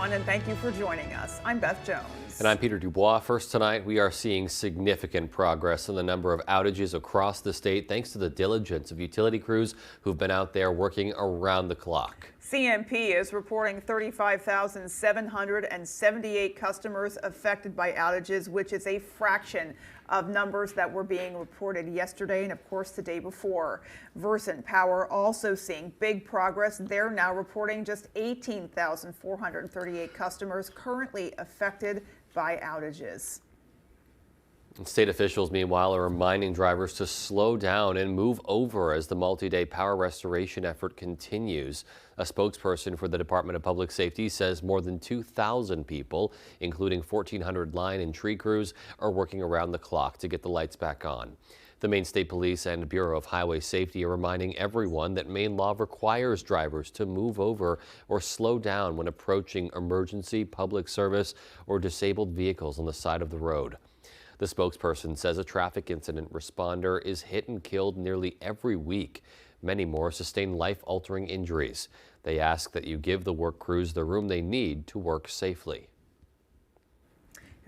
everyone, and thank you for joining us. I'm Beth Jones. And I'm Peter Dubois. First tonight, we are seeing significant progress in the number of outages across the state thanks to the diligence of utility crews who've been out there working around the clock. CMP is reporting 35,778 customers affected by outages, which is a fraction of numbers that were being reported yesterday and, of course, the day before. Versant Power also seeing big progress. They're now reporting just 18,438 customers currently affected by outages. State officials, meanwhile, are reminding drivers to slow down and move over as the multi-day power restoration effort continues. A spokesperson for the Department of Public Safety says more than 2,000 people, including 1,400 line and tree crews, are working around the clock to get the lights back on. The Maine State Police and Bureau of Highway Safety are reminding everyone that Maine law requires drivers to move over or slow down when approaching emergency, public service, or disabled vehicles on the side of the road. The spokesperson says a traffic incident responder is hit and killed nearly every week. Many more sustain life-altering injuries. They ask that you give the work crews the room they need to work safely.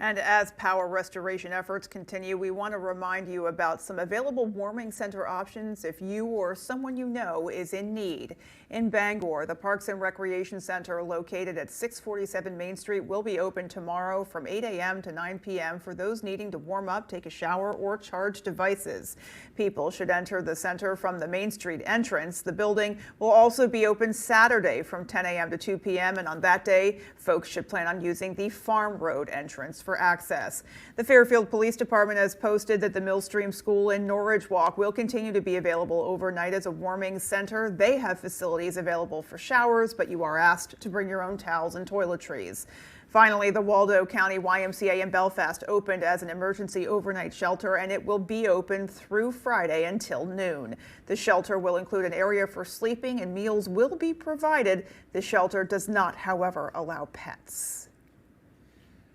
And as power restoration efforts continue, we want to remind you about some available warming center options if you or someone you know is in need. In Bangor, the Parks and Recreation Center located at 647 Main Street will be open tomorrow from 8 a.m. to 9 p.m. for those needing to warm up, take a shower, or charge devices. People should enter the center from the Main Street entrance. The building will also be open Saturday from 10 a.m. to 2 p.m. and on that day, folks should plan on using the Farm Road entrance for access. The Fairfield Police Department has posted that the Millstream School in Norridge Walk will continue to be available overnight as a warming center. They have facilities available for showers, but you are asked to bring your own towels and toiletries. Finally, the Waldo County YMCA in Belfast opened as an emergency overnight shelter, and it will be open through Friday until noon. The shelter will include an area for sleeping and meals will be provided. The shelter does not, however, allow pets.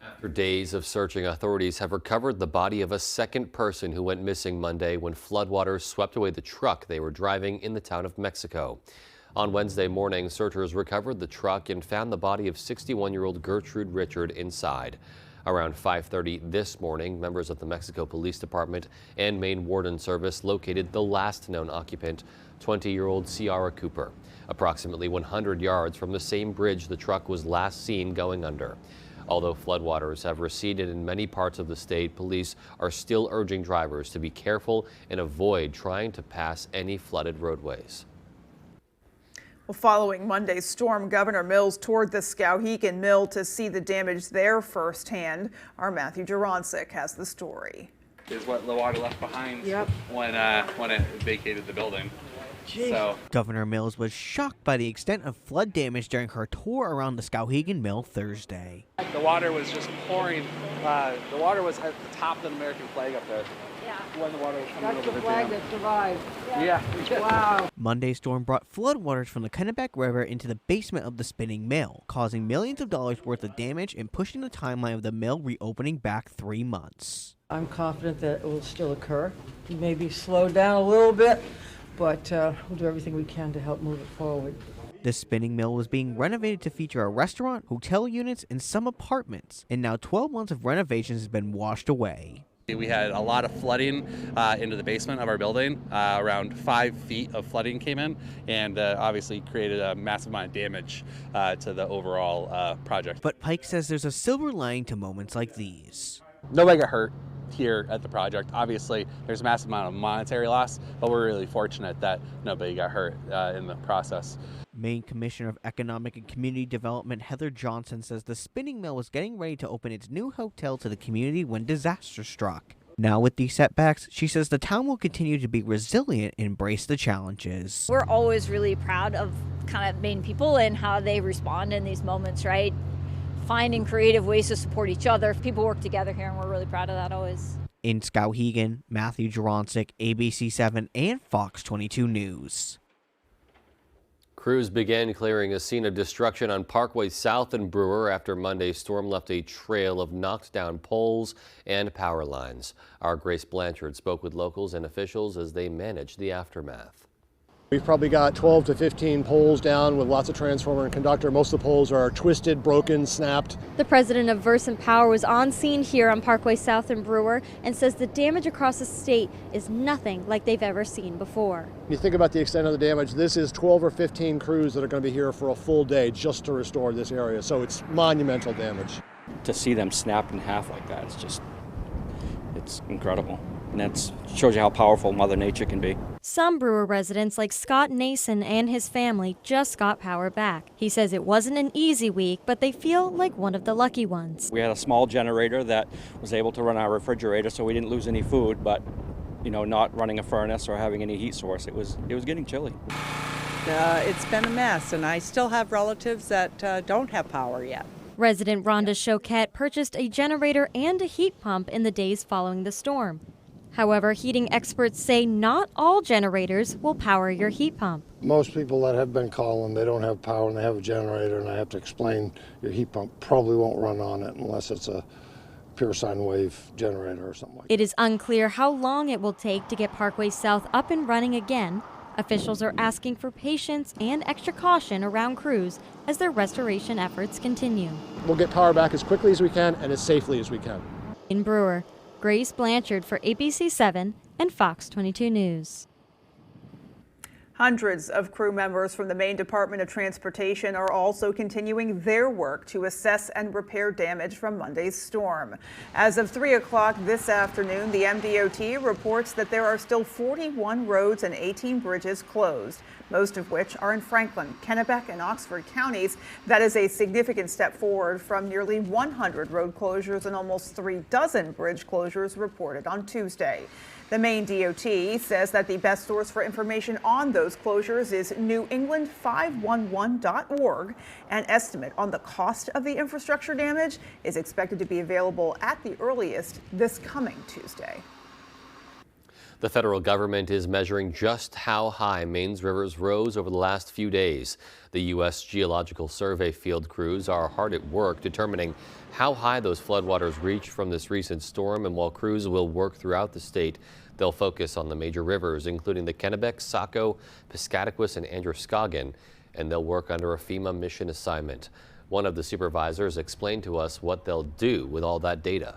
After days of searching, authorities have recovered the body of a second person who went missing Monday when floodwaters swept away the truck they were driving in the town of Mexico. On Wednesday morning, searchers recovered the truck and found the body of 61-year-old Gertrude Richard inside. Around 5:30 this morning, members of the Mexico Police Department and Maine Warden Service located the last known occupant, 20-year-old Ciara Cooper, approximately 100 yards from the same bridge the truck was last seen going under. Although floodwaters have receded in many parts of the state, police are still urging drivers to be careful and avoid trying to pass any flooded roadways. Well, following Monday's storm, Governor Mills toured the Skowhegan Mill to see the damage there firsthand. Our Matthew Juroncic has the story. Is what the water left behind when it vacated the building. So. Governor Mills was shocked by the extent of flood damage during her tour around the Skowhegan Mill Thursday. The water was just pouring. The water was at the top of the American flag up there. Yeah. When the water was coming over the flag that survived. Yeah. Wow. Monday's storm brought floodwaters from the Kennebec River into the basement of the spinning mill, causing millions of dollars worth of damage and pushing the timeline of the mill reopening back 3 months. I'm confident that it will still occur. It may be slowed down a little bit, but we'll do everything we can to help move it forward. The spinning mill was being renovated to feature a restaurant, hotel units, and some apartments, and now 12 months of renovations has been washed away. We had a lot of flooding into the basement of our building. Around 5 feet of flooding came in and obviously created a massive amount of damage to the overall project. But Pike says there's a silver lining to moments like these. Nobody got hurt here at the project. Obviously, there's a massive amount of monetary loss, but we're really fortunate that nobody got hurt in the process. Maine Commissioner of Economic and Community Development Heather Johnson says the spinning mill was getting ready to open its new hotel to the community when disaster struck. Now with these setbacks, she says the town will continue to be resilient and embrace the challenges. We're always really proud of kind of Maine people and how they respond in these moments, right? Finding creative ways to support each other. People work together here, and we're really proud of that always. In Skowhegan, Matthew Juroncic, ABC7 and Fox 22 News. Crews began clearing a scene of destruction on Parkway South in Brewer after Monday's storm left a trail of knocked down poles and power lines. Our Grace Blanchard spoke with locals and officials as they managed the aftermath. We've probably got 12 to 15 poles down with lots of transformer and conductor. Most of the poles are twisted, broken, snapped. The president of Versant Power was on scene here on Parkway South in Brewer and says the damage across the state is nothing like they've ever seen before. When you think about the extent of the damage, this is 12 or 15 crews that are going to be here for a full day just to restore this area. So it's monumental damage. To see them snapped in half like that, it's incredible. And that shows you how powerful Mother Nature can be. Some Brewer residents like Scott Nason and his family just got power back. He says it wasn't an easy week, but they feel like one of the lucky ones. We had a small generator that was able to run our refrigerator, so we didn't lose any food, but not running a furnace or having any heat source, it was getting chilly. It's been a mess, and I still have relatives that don't have power yet. Resident Rhonda Choquette purchased a generator and a heat pump in the days following the storm. However, heating experts say not all generators will power your heat pump. Most people that have been calling, they don't have power and they have a generator, and I have to explain your heat pump probably won't run on it unless it's a pure sine wave generator or something like that. It is unclear how long it will take to get Parkway South up and running again. Officials are asking for patience and extra caution around crews as their restoration efforts continue. We'll get power back as quickly as we can and as safely as we can. In Brewer, Grace Blanchard for ABC 7 and Fox 22 News. Hundreds of crew members from the Maine Department of Transportation are also continuing their work to assess and repair damage from Monday's storm. As of 3 o'clock this afternoon, the MDOT reports that there are still 41 roads and 18 bridges closed, most of which are in Franklin, Kennebec, and Oxford counties. That is a significant step forward from nearly 100 road closures and almost 36 bridge closures reported on Tuesday. The Maine DOT says that the best source for information on those closures is newengland511.org. An estimate on the cost of the infrastructure damage is expected to be available at the earliest this coming Tuesday. The federal government is measuring just how high Maine's rivers rose over the last few days. The U.S. Geological Survey field crews are hard at work determining how high those floodwaters reached from this recent storm, and while crews will work throughout the state, they'll focus on the major rivers, including the Kennebec, Saco, Piscataquis, and Androscoggin, and they'll work under a FEMA mission assignment. One of the supervisors explained to us what they'll do with all that data.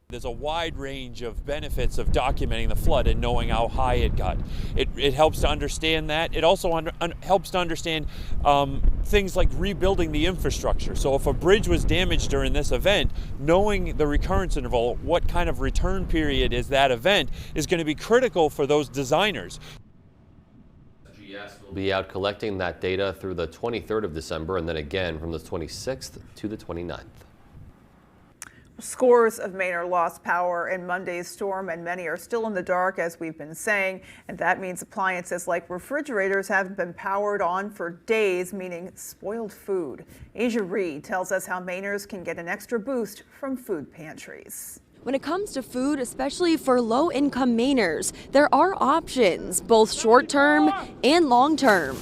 There's a wide range of benefits of documenting the flood and knowing how high it got. It helps to understand that. It also helps to understand things like rebuilding the infrastructure. So if a bridge was damaged during this event, knowing the recurrence interval, what kind of return period is that event, is going to be critical for those designers. GS will be out collecting that data through the 23rd of December and then again from the 26th to the 29th. Scores of Mainers lost power in Monday's storm, and many are still in the dark, as we've been saying. And that means appliances like refrigerators haven't been powered on for days, meaning spoiled food. Asia Reed tells us how Mainers can get an extra boost from food pantries. When it comes to food, especially for low-income Mainers, there are options, both short-term and long-term.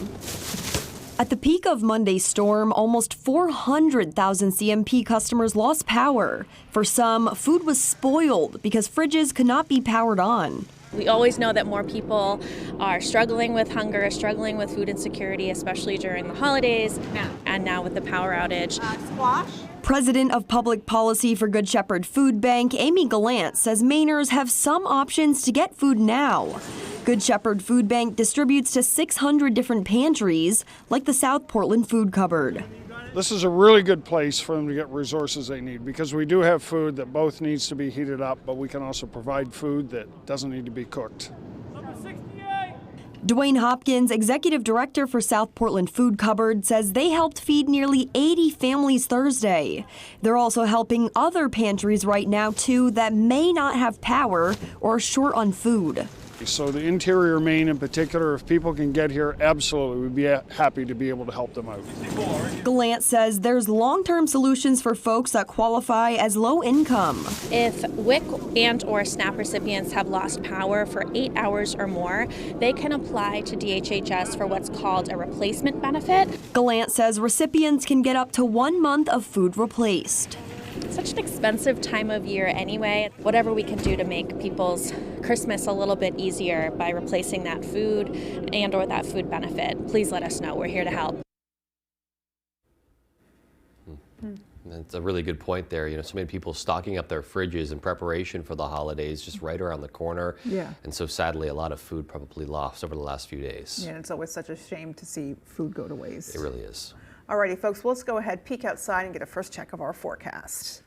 At the peak of Monday's storm, almost 400,000 CMP customers lost power. For some, food was spoiled because fridges could not be powered on. We always know that more people are struggling with hunger, struggling with food insecurity, especially during the holidays, and now with the power outage. President of Public Policy for Good Shepherd Food Bank, Amy Gallant, says Mainers have some options to get food now. Good Shepherd Food Bank distributes to 600 different pantries, like the South Portland Food Cupboard. This is a really good place for them to get resources they need, because we do have food that both needs to be heated up, but we can also provide food that doesn't need to be cooked. Dwayne Hopkins, executive director for South Portland Food Cupboard, says they helped feed nearly 80 families Thursday. They're also helping other pantries right now, too, that may not have power or are short on food. So the interior Maine in particular, if people can get here, absolutely, we'd be happy to be able to help them out. Gallant says there's long-term solutions for folks that qualify as low income. If WIC and or SNAP recipients have lost power for 8 hours or more, they can apply to DHHS for what's called a replacement benefit. Gallant says recipients can get up to 1 month of food replaced. such an expensive time of year anyway. Whatever we can do to make people's Christmas a little bit easier by replacing that food and or that food benefit, please let us know. We're here to help. That's a really good point there. So many people stocking up their fridges in preparation for the holidays just right around the corner. Yeah. And so sadly, a lot of food probably lost over the last few days. Yeah, it's always such a shame to see food go to waste. It really is. Alrighty, folks, let's go ahead, peek outside and get a first check of our forecast.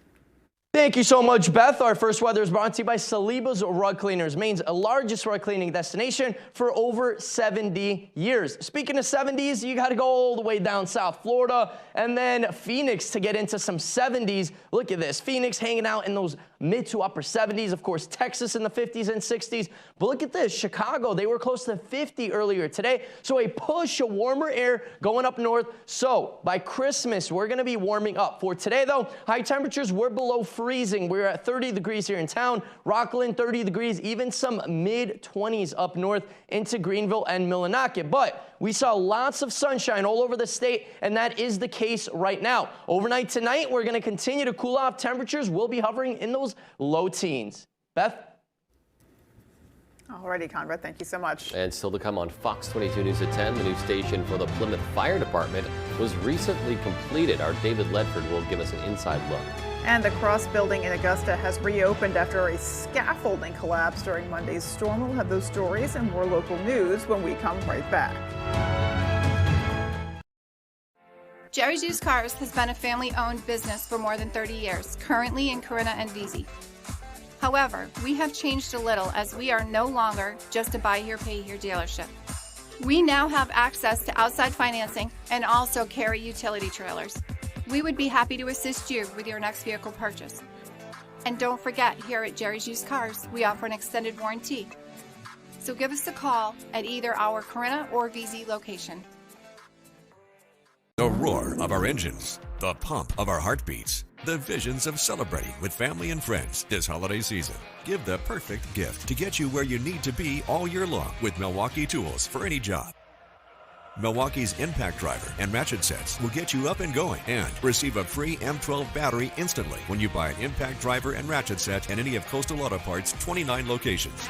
Thank you so much, Beth. Our first weather is brought to you by Saliba's Rug Cleaners, Maine's largest rug cleaning destination for over 70 years. Speaking of 70s, you got to go all the way down South Florida and then Phoenix to get into some 70s. Look at this. Phoenix hanging out in those mid to upper 70s. Of course, Texas in the 50s and 60s. But look at this. Chicago, they were close to 50 earlier today. So a push of warmer air going up north. So by Christmas, we're going to be warming up. For today, though, high temperatures were below freezing. We're at 30 degrees here in town. Rockland, 30 degrees, even some mid-20s up north into Greenville and Millinocket. But we saw lots of sunshine all over the state, and that is the case right now. Overnight tonight, we're going to continue to cool off. Temperatures will be hovering in those low teens. Beth? Alrighty, Conrad, thank you so much. And still to come on Fox 22 News at 10, the new station for the Plymouth Fire Department was recently completed. Our David Ledford will give us an inside look. And the Cross Building in Augusta has reopened after a scaffolding collapse during Monday's storm. We'll have those stories and more local news when we come right back. Jerry's Used Cars has been a family-owned business for more than 30 years, currently in Corinna and Vesey. However, we have changed a little as we are no longer just a buy here, pay here dealership. We now have access to outside financing and also carry utility trailers. We would be happy to assist you with your next vehicle purchase. And don't forget, here at Jerry's Used Cars, we offer an extended warranty. So give us a call at either our Corinna or Vesey location. The roar of our engines, the pump of our heartbeats, the visions of celebrating with family and friends this holiday season. Give the perfect gift to get you where you need to be all year long with Milwaukee tools for any job. Milwaukee's impact driver and ratchet sets will get you up and going and receive a free M12 battery instantly when you buy an impact driver and ratchet set at any of Coastal Auto Parts' 29 locations.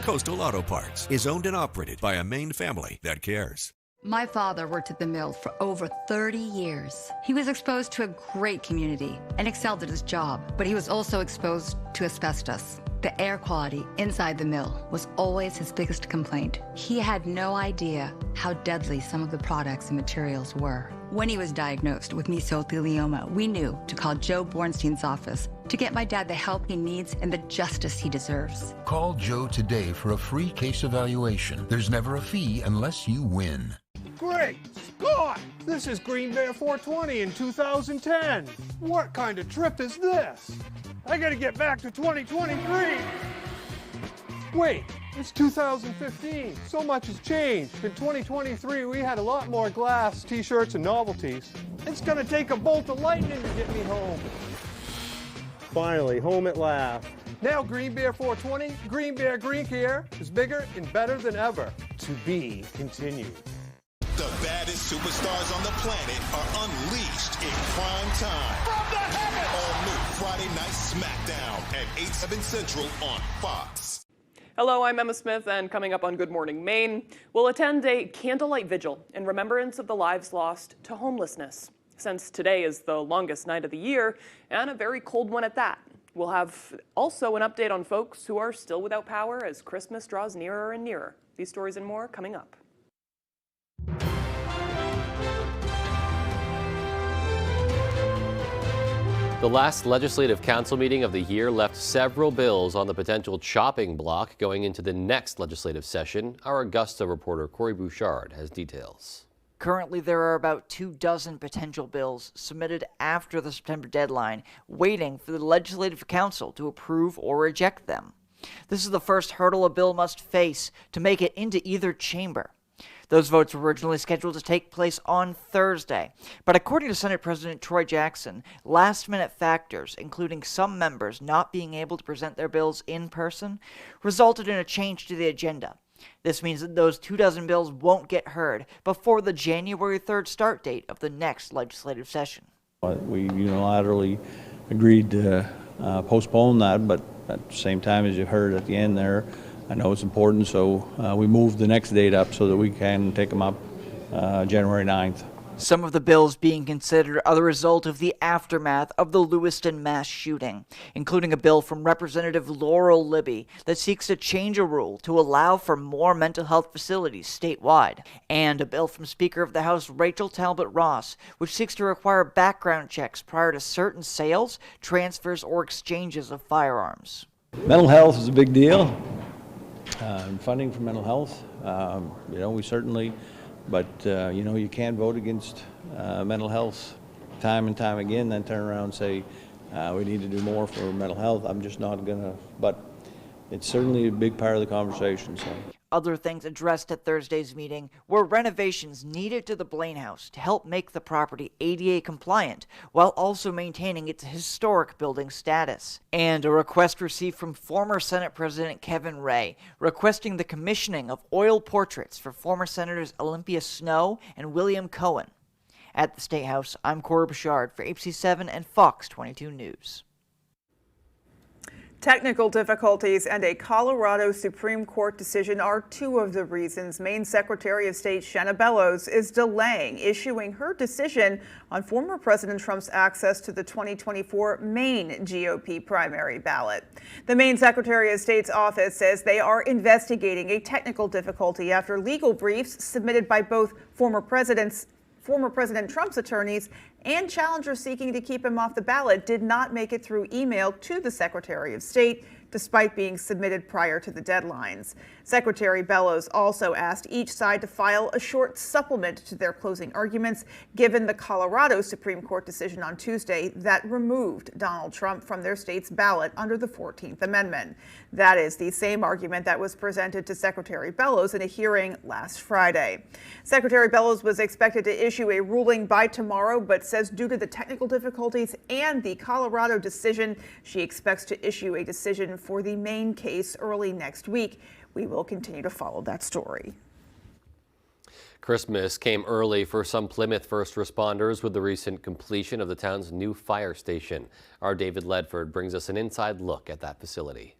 Coastal Auto Parts is owned and operated by a Maine family that cares. My father worked at the mill for over 30 years. He was exposed to a great community and excelled at his job, but he was also exposed to asbestos. The air quality inside the mill was always his biggest complaint. He had no idea how deadly some of the products and materials were. When he was diagnosed with mesothelioma, we knew to call Joe Bornstein's office to get my dad the help he needs and the justice he deserves. Call Joe today for a free case evaluation. There's never a fee unless you win. Great Scott! This is Green Bear 420 in 2010. What kind of trip is this? I gotta get back to 2023. Wait, it's 2015. So much has changed. In 2023, we had a lot more glass, t-shirts, and novelties. It's gonna take a bolt of lightning to get me home. Finally, home at last. Now Green Bear 420, Green Bear Green Care is bigger and better than ever. To be continued. The baddest superstars on the planet are unleashed in prime time. From the heavens! All new Friday Night SmackDown at 8/7 Central on Fox. Hello, I'm Emma Smith, and coming up on Good Morning Maine, we'll attend a candlelight vigil in remembrance of the lives lost to homelessness. Since today is the longest night of the year, and a very cold one at that. We'll have also an update on folks who are still without power as Christmas draws nearer and nearer. These stories and more coming up. The last Legislative Council meeting of the year left several bills on the potential chopping block going into the next legislative session. Our Augusta reporter Corey Bouchard has details. Currently, there are about 24 potential bills submitted after the September deadline, waiting for the Legislative Council to approve or reject them. This is the first hurdle a bill must face to make it into either chamber. Those votes were originally scheduled to take place on Thursday, but according to Senate President Troy Jackson, last-minute factors, including some members not being able to present their bills in person, resulted in a change to the agenda. This means that those 24 bills won't get heard before the January 3rd start date of the next legislative session. We unilaterally agreed to postpone that, but at the same time, as you heard at the end there, I know it's important, so we moved the next date up so that we can take them up January 9th. Some of the bills being considered are the result of the aftermath of the Lewiston mass shooting, including a bill from Representative Laurel Libby that seeks to change a rule to allow for more mental health facilities statewide, and a bill from Speaker of the House Rachel Talbot Ross, which seeks to require background checks prior to certain sales, transfers, or exchanges of firearms. Mental health is a big deal. Funding for mental health, we certainly, but you can't vote against mental health time and time again, then turn around and say we need to do more for mental health. I'm just not gonna, but it's certainly a big part of the conversation. So. Other things addressed at Thursday's meeting were renovations needed to the Blaine House to help make the property ADA compliant while also maintaining its historic building status, and a request received from former Senate President Kevin Ray requesting the commissioning of oil portraits for former Senators Olympia Snowe and William Cohen. At the State House, I'm Corey Bouchard for ABC7 and Fox 22 News. Technical difficulties and a Colorado Supreme Court decision are two of the reasons Maine Secretary of State Shenna Bellows is delaying issuing her decision on former President Trump's access to the 2024 Maine GOP primary ballot. The Maine Secretary of State's office says they are investigating a technical difficulty after legal briefs submitted by both former President Trump's attorneys and challengers seeking to keep him off the ballot did not make it through email to the Secretary of State, despite being submitted prior to the deadlines. Secretary Bellows also asked each side to file a short supplement to their closing arguments, given the Colorado Supreme Court decision on Tuesday that removed Donald Trump from their state's ballot under the 14th Amendment. That is the same argument that was presented to Secretary Bellows in a hearing last Friday. Secretary Bellows was expected to issue a ruling by tomorrow, but says due to the technical difficulties and the Colorado decision, she expects to issue a decision for the Maine case early next week. We will continue to follow that story. Christmas came early for some Plymouth first responders with the recent completion of the town's new fire station. Our David Ledford brings us an inside look at that facility.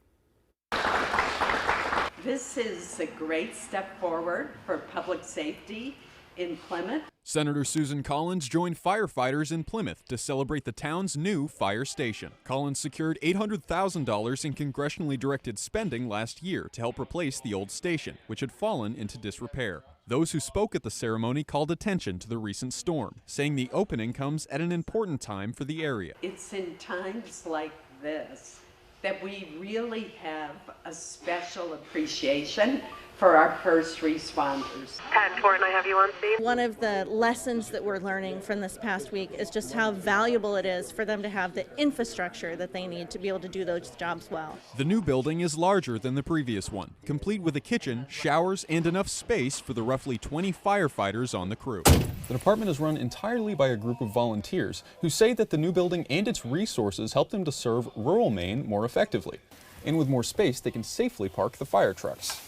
This is a great step forward for public safety in Plymouth. Senator Susan Collins joined firefighters in Plymouth to celebrate the town's new fire station. Collins secured $800,000 in congressionally directed spending last year to help replace the old station, which had fallen into disrepair. Those who spoke at the ceremony called attention to the recent storm, saying the opening comes at an important time for the area. It's in times like this that we really have a special appreciation for our first responders. Pat Torn, I have you on speed. One of the lessons that we're learning from this past week is just how valuable it is for them to have the infrastructure that they need to be able to do those jobs well. The new building is larger than the previous one, complete with a kitchen, showers, and enough space for the roughly 20 firefighters on the crew. The department is run entirely by a group of volunteers who say that the new building and its resources help them to serve rural Maine more effectively. And with more space, they can safely park the fire trucks.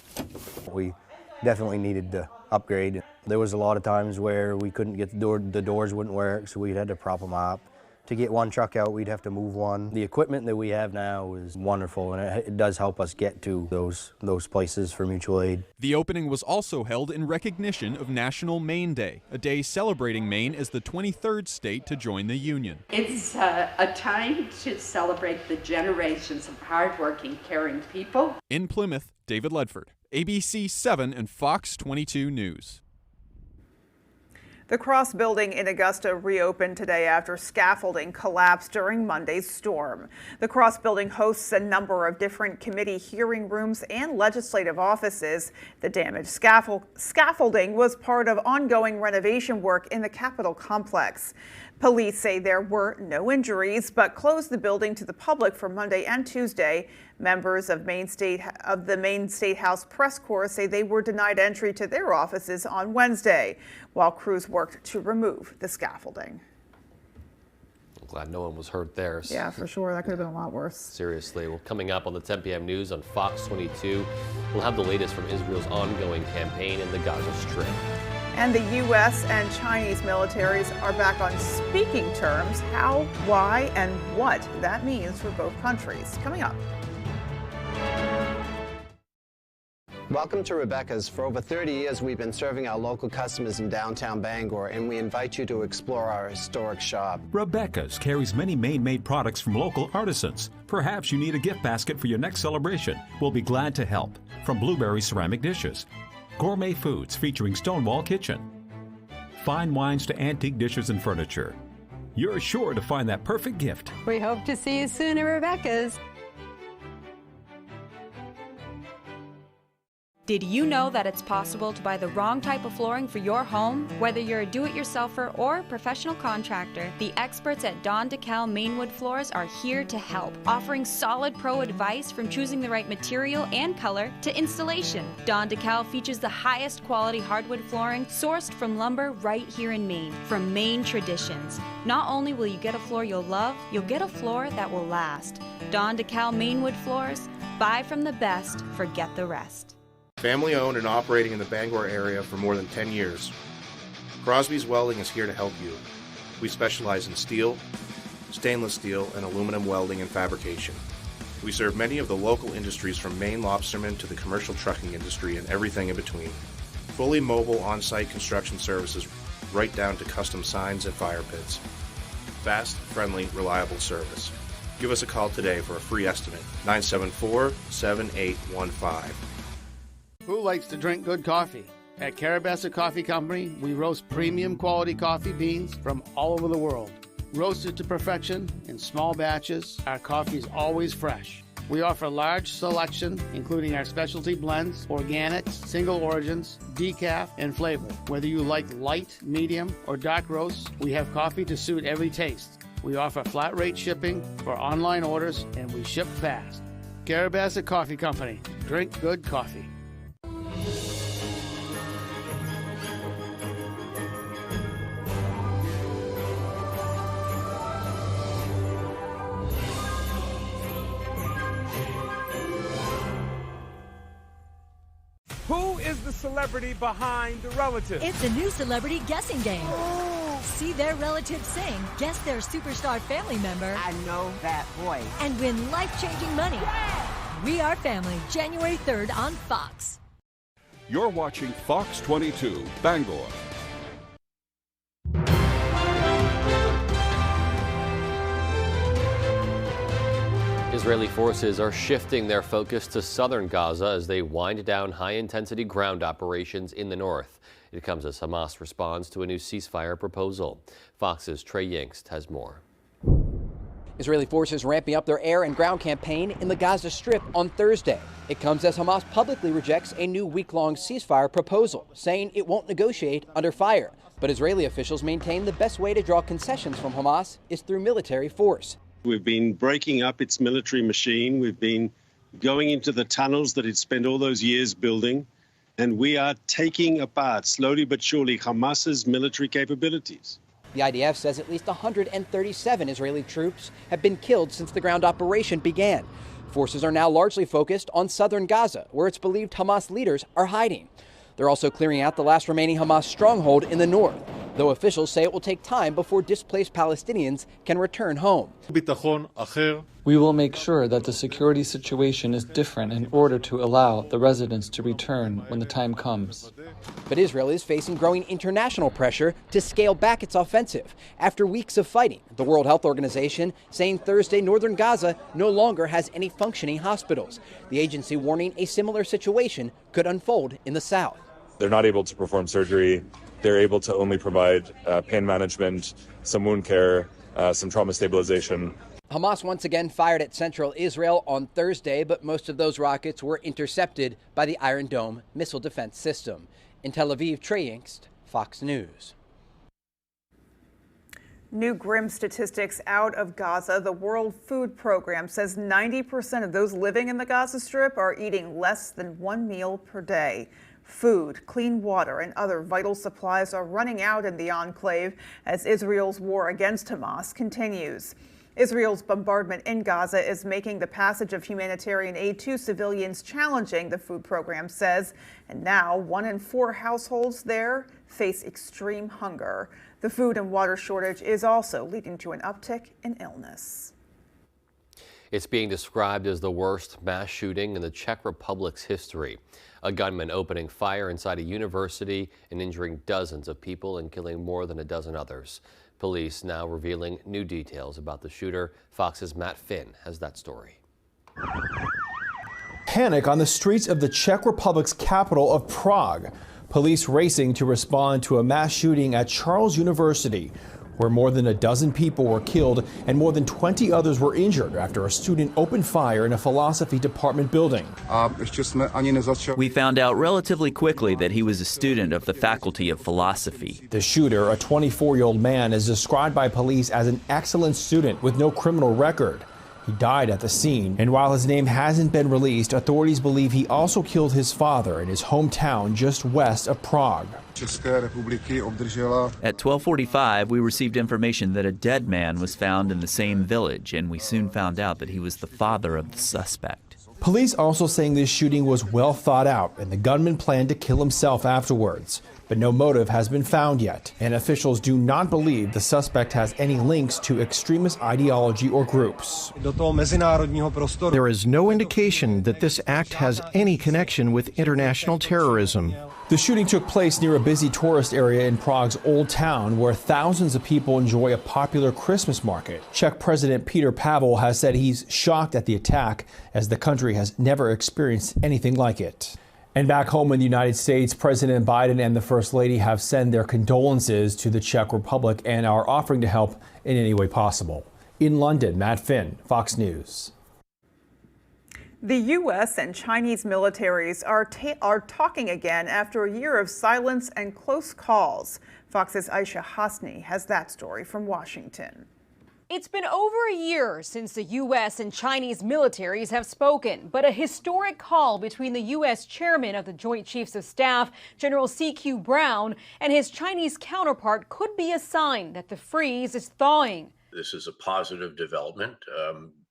We definitely needed to upgrade. There was a lot of times where we couldn't get the doors wouldn't work, so we had to prop them up. To get one truck out, we'd have to move one. The equipment that we have now is wonderful, and it does help us get to those places for mutual aid. The opening was also held in recognition of National Maine Day, a day celebrating Maine as the 23rd state to join the Union. It's a time to celebrate the generations of hardworking, caring people. In Plymouth, David Ledford, ABC 7 and Fox 22 News. The Cross building in Augusta reopened today after scaffolding collapsed during Monday's storm. The Cross building hosts a number of different committee hearing rooms and legislative offices. The damaged scaffolding was part of ongoing renovation work in the Capitol complex. Police say there were no injuries, but closed the building to the public for Monday and Tuesday. Members of the Maine State House Press Corps say they were denied entry to their offices on Wednesday, while crews worked to remove the scaffolding. I'm glad no one was hurt there. Yeah, for sure. That could have been a lot worse. Seriously. Well, coming up on the 10 p.m. news on Fox 22, we'll have the latest from Israel's ongoing campaign in the Gaza Strip. And the U.S. and Chinese militaries are back on speaking terms. How, why, and what that means for both countries. Coming up. Welcome to Rebecca's. For over 30 years, we've been serving our local customers in downtown Bangor, and we invite you to explore our historic shop. Rebecca's carries many Maine-made products from local artisans. Perhaps you need a gift basket for your next celebration. We'll be glad to help. From blueberry ceramic dishes, gourmet foods featuring Stonewall Kitchen, fine wines to antique dishes and furniture. You're sure to find that perfect gift. We hope to see you soon at Rebecca's. Did you know that it's possible to buy the wrong type of flooring for your home? Whether you're a do-it-yourselfer or a professional contractor, the experts at Don DeKalb Mainwood Floors are here to help, offering solid pro advice from choosing the right material and color to installation. Don DeKalb features the highest quality hardwood flooring sourced from lumber right here in Maine, from Maine traditions. Not only will you get a floor you'll love, you'll get a floor that will last. Don DeKalb Mainwood Floors, buy from the best, forget the rest. Family owned and operating in the Bangor area for more than 10 years. Crosby's Welding is here to help you. We specialize in steel, stainless steel, and aluminum welding and fabrication. We serve many of the local industries from Maine lobstermen to the commercial trucking industry and everything in between. Fully mobile on-site construction services right down to custom signs and fire pits. Fast, friendly, reliable service. Give us a call today for a free estimate, 974-7815. Who likes to drink good coffee? At Carabassa Coffee Company, we roast premium quality coffee beans from all over the world. Roasted to perfection in small batches, our coffee is always fresh. We offer a large selection, including our specialty blends, organics, single origins, decaf, and flavor. Whether you like light, medium, or dark roasts, we have coffee to suit every taste. We offer flat rate shipping for online orders, and we ship fast. Carabassa Coffee Company. Drink good coffee. Who is the celebrity behind the relative? It's a new celebrity guessing game. Oh. See their relatives sing, guess their superstar family member. I know that voice. And win life-changing money. Yeah. We Are Family, January 3rd on Fox. You're watching Fox 22, Bangor. Israeli forces are shifting their focus to southern Gaza as they wind down high-intensity ground operations in the north. It comes as Hamas responds to a new ceasefire proposal. Fox's Trey Yingst has more. Israeli forces ramping up their air and ground campaign in the Gaza Strip on Thursday. It comes as Hamas publicly rejects a new week-long ceasefire proposal, saying it won't negotiate under fire. But Israeli officials maintain the best way to draw concessions from Hamas is through military force. We've been breaking up its military machine. We've been going into the tunnels that it spent all those years building. And we are taking apart, slowly but surely, Hamas's military capabilities. The IDF says at least 137 Israeli troops have been killed since the ground operation began. Forces are now largely focused on southern Gaza, where it's believed Hamas leaders are hiding. They're also clearing out the last remaining Hamas stronghold in the north, though officials say it will take time before displaced Palestinians can return home. We will make sure that the security situation is different in order to allow the residents to return when the time comes. But Israel is facing growing international pressure to scale back its offensive after weeks of fighting. The World Health Organization saying Thursday northern Gaza no longer has any functioning hospitals. The agency warning a similar situation could unfold in the south. They're not able to perform surgery. They're able to only provide pain management, some wound care, some trauma stabilization. Hamas once again fired at central Israel on Thursday, but most of those rockets were intercepted by the Iron Dome missile defense system. In Tel Aviv, Trey Yingst, Fox News. New grim statistics out of Gaza. The World Food Program says 90% of those living in the Gaza Strip are eating less than one meal per day. Food, clean water, and other vital supplies are running out in the enclave as Israel's war against Hamas continues. Israel's bombardment in Gaza is making the passage of humanitarian aid to civilians challenging, the food program says. And now 1 in 4 households there face extreme hunger. The food and water shortage is also leading to an uptick in illness. It's being described as the worst mass shooting in the Czech Republic's history. A gunman opening fire inside a university and injuring dozens of people and killing more than a dozen others. Police now revealing new details about the shooter. Fox's Matt Finn has that story. Panic on the streets of the Czech Republic's capital of Prague. Police racing to respond to a mass shooting at Charles University, where more than a dozen people were killed and more than 20 others were injured after a student opened fire in a philosophy department building. We found out relatively quickly that he was a student of the Faculty of Philosophy. The shooter, a 24-year-old man, is described by police as an excellent student with no criminal record. He died at the scene, and while his name hasn't been released, authorities believe he also killed his father in his hometown just west of Prague. At 12:45, we received information that a dead man was found in the same village, and we soon found out that he was the father of the suspect. Police also saying this shooting was well thought out, and the gunman planned to kill himself afterwards. But no motive has been found yet, and officials do not believe the suspect has any links to extremist ideology or groups. There is no indication that this act has any connection with international terrorism. The shooting took place near a busy tourist area in Prague's Old Town, where thousands of people enjoy a popular Christmas market. Czech President Petr Pavel has said he's shocked at the attack, as the country has never experienced anything like it. And back home in the United States, President Biden and the First Lady have sent their condolences to the Czech Republic and are offering to help in any way possible. In London, Matt Finn, Fox News. The U.S. and Chinese militaries are talking again after a year of silence and close calls. Fox's Aisha Hasni has that story from Washington. It's been over a year since the U.S. and Chinese militaries have spoken, but a historic call between the U.S. chairman of the Joint Chiefs of Staff, General C.Q. Brown, and his Chinese counterpart could be a sign that the freeze is thawing. This is a positive development.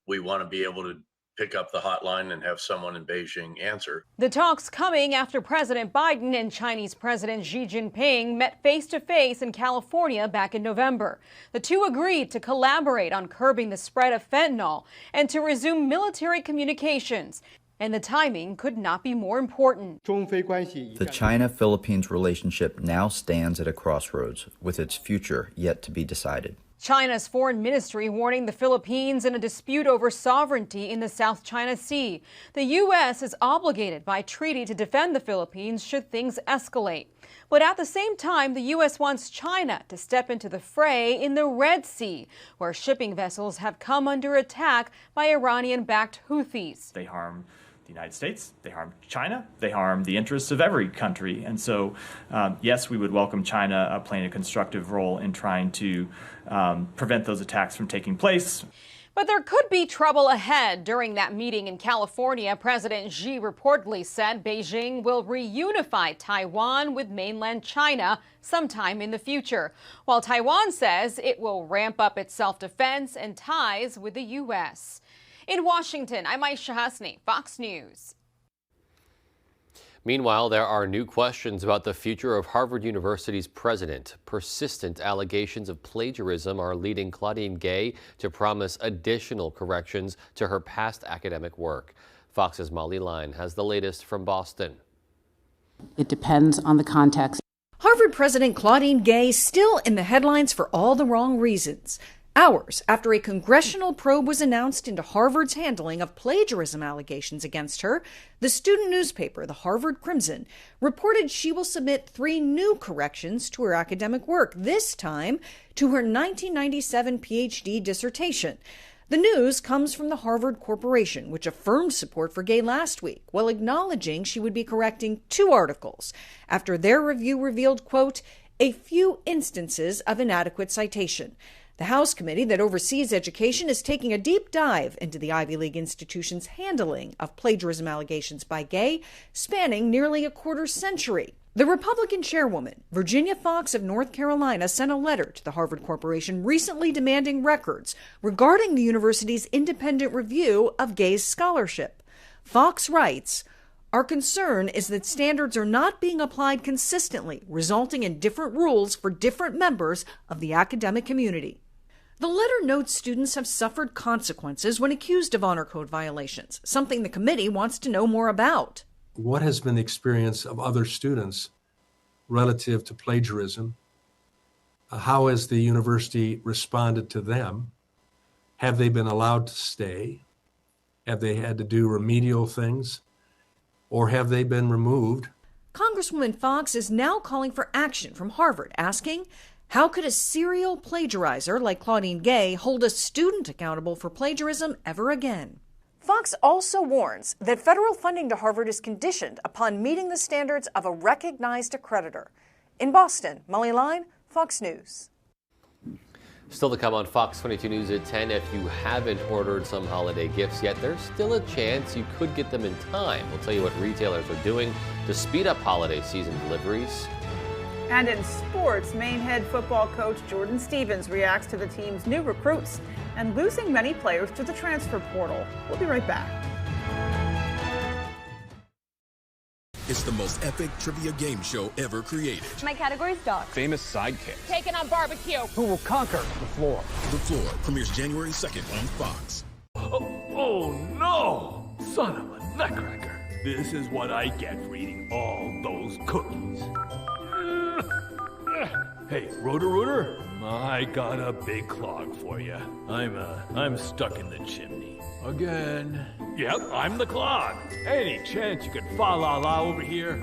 We want to be able to pick up the hotline and have someone in Beijing answer. The talks coming after President Biden and Chinese President Xi Jinping met face-to-face in California back in November. The two agreed to collaborate on curbing the spread of fentanyl and to resume military communications. And the timing could not be more important. The China-Philippines relationship now stands at a crossroads, with its future yet to be decided. China's foreign ministry warning the Philippines in a dispute over sovereignty in the South China Sea. The U.S. is obligated by treaty to defend the Philippines should things escalate. But at the same time, the U.S. wants China to step into the fray in the Red Sea, where shipping vessels have come under attack by Iranian-backed Houthis. They harm the United States, they harm China, they harm the interests of every country. And so, yes, we would welcome China playing a constructive role in trying to prevent those attacks from taking place. But there could be trouble ahead. During that meeting in California, President Xi reportedly said Beijing will reunify Taiwan with mainland China sometime in the future, while Taiwan says it will ramp up its self-defense and ties with the U.S. In Washington, I'm Aisha Hasni, Fox News. Meanwhile, there are new questions about the future of Harvard University's president. Persistent allegations of plagiarism are leading Claudine Gay to promise additional corrections to her past academic work. Fox's Molly Line has the latest from Boston. It depends on the context. Harvard President Claudine Gay still in the headlines for all the wrong reasons. Hours after a congressional probe was announced into Harvard's handling of plagiarism allegations against her, the student newspaper, the Harvard Crimson, reported she will submit 3 new corrections to her academic work, this time to her 1997 PhD dissertation. The news comes from the Harvard Corporation, which affirmed support for Gay last week, while acknowledging she would be correcting 2 articles after their review revealed, quote, a few instances of inadequate citation. The House committee that oversees education is taking a deep dive into the Ivy League institution's handling of plagiarism allegations by Gay, spanning nearly a quarter century. The Republican chairwoman, Virginia Fox of North Carolina, sent a letter to the Harvard Corporation recently demanding records regarding the university's independent review of Gay's scholarship. Fox writes, "Our concern is that standards are not being applied consistently, resulting in different rules for different members of the academic community." The letter notes students have suffered consequences when accused of honor code violations, something the committee wants to know more about. What has been the experience of other students relative to plagiarism? How has the university responded to them? Have they been allowed to stay? Have they had to do remedial things? Or have they been removed? Congresswoman Fox is now calling for action from Harvard, asking, how could a serial plagiarizer like Claudine Gay hold a student accountable for plagiarism ever again? Fox also warns that federal funding to Harvard is conditioned upon meeting the standards of a recognized accreditor. In Boston, Molly Line, Fox News. Still to come on Fox 22 News at 10. If you haven't ordered some holiday gifts yet, there's still a chance you could get them in time. We'll tell you what retailers are doing to speed up holiday season deliveries. And in sports, Maine head football coach Jordan Stevens reacts to the team's new recruits and losing many players to the transfer portal. We'll be right back. It's the most epic trivia game show ever created. My category's dog. Famous sidekick. Taking on barbecue. Who will conquer the floor? The Floor premieres January 2nd on Fox. Oh no! Son of a nutcracker. This is what I get for eating all those cookies. Hey, Rotor, I got a big clog for you. I'm stuck in the chimney. Again. Yep, I'm the clog. Any chance you could fa-la-la over here?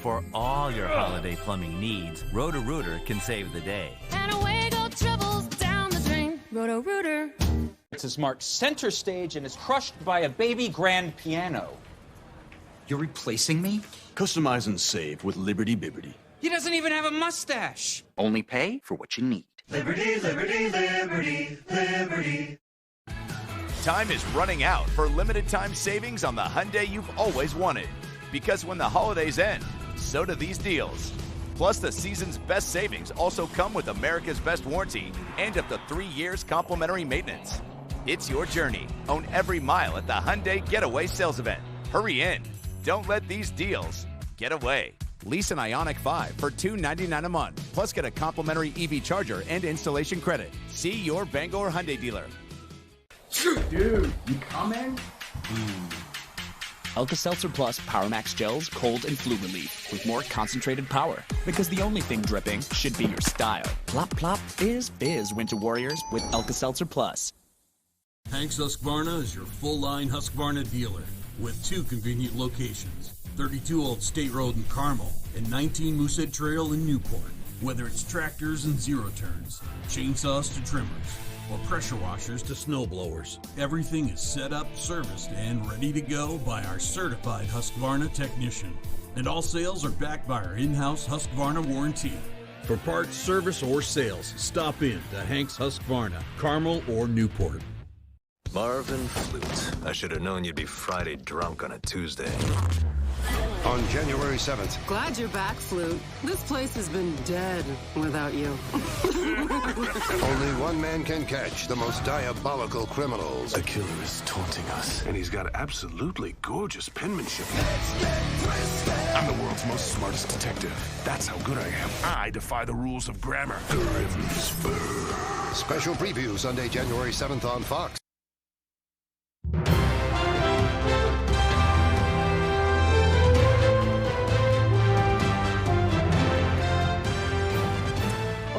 For all your holiday plumbing needs, Roto-Rooter can save the day. And away go troubles down the drain. Roto-Rooter. It's marked center stage and is crushed by a baby grand piano. You're replacing me? Customize and save with Liberty Bibbity. He doesn't even have a mustache. Only pay for what you need. Liberty, liberty, liberty, liberty. Time is running out for limited time savings on the Hyundai you've always wanted. Because when the holidays end, so do these deals. Plus, the season's best savings also come with America's best warranty and up to 3 years complimentary maintenance. It's your journey. Own every mile at the Hyundai Getaway Sales Event. Hurry in. Don't let these deals get away. Lease an Ioniq 5 for $299 a month. Plus, get a complimentary EV charger and installation credit. See your Bangor Hyundai dealer. Dude, you coming? Alka-Seltzer Plus Power Max Gels, cold and flu relief with more concentrated power. Because the only thing dripping should be your style. Plop, plop, fizz, fizz, Winter Warriors with Alka-Seltzer Plus. Hanks Husqvarna is your full-line Husqvarna dealer with 2 convenient locations. 32 Old State Road in Carmel and 19 Moosehead Trail in Newport. Whether it's tractors and zero turns, chainsaws to trimmers, or pressure washers to snow blowers, everything is set up, serviced, and ready to go by our certified Husqvarna technician. And all sales are backed by our in-house Husqvarna warranty. For parts, service, or sales, stop in to Hanks Husqvarna, Carmel or Newport. Marvin Flute. I should have known you'd be Friday drunk on a Tuesday. On January 7th. Glad you're back, Flute. This place has been dead without you. Only one man can catch the most diabolical criminals. A killer is taunting us, and he's got absolutely gorgeous penmanship. I'm the world's most smartest detective. That's how good I am. I defy the rules of grammar. Special preview Sunday, January 7th on Fox.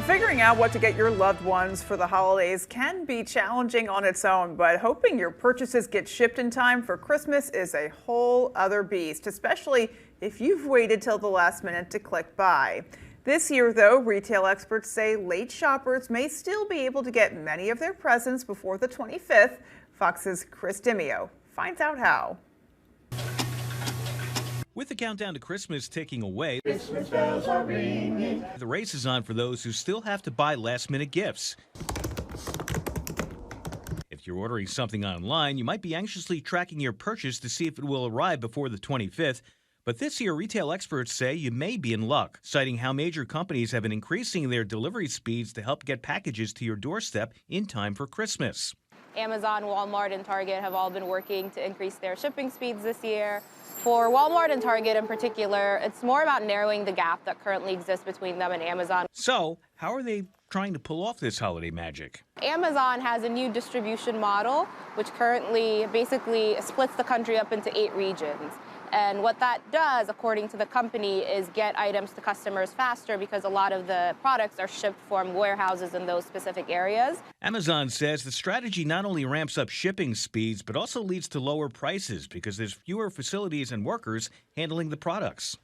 Figuring out what to get your loved ones for the holidays can be challenging on its own, but hoping your purchases get shipped in time for Christmas is a whole other beast, especially if you've waited till the last minute to click buy. This year, though, retail experts say late shoppers may still be able to get many of their presents before the 25th. Fox's Chris Dimio finds out how. With the countdown to Christmas ticking away, Christmas bells are ringing. The race is on for those who still have to buy last-minute gifts. If you're ordering something online, you might be anxiously tracking your purchase to see if it will arrive before the 25th. But this year, retail experts say you may be in luck, citing how major companies have been increasing their delivery speeds to help get packages to your doorstep in time for Christmas. Amazon, Walmart, and Target have all been working to increase their shipping speeds this year. For Walmart and Target in particular, it's more about narrowing the gap that currently exists between them and Amazon. So, how are they trying to pull off this holiday magic? Amazon has a new distribution model, which currently basically splits the country up into 8 regions. And what that does, according to the company, is get items to customers faster because a lot of the products are shipped from warehouses in those specific areas. Amazon says the strategy not only ramps up shipping speeds, but also leads to lower prices because there's fewer facilities and workers handling the products.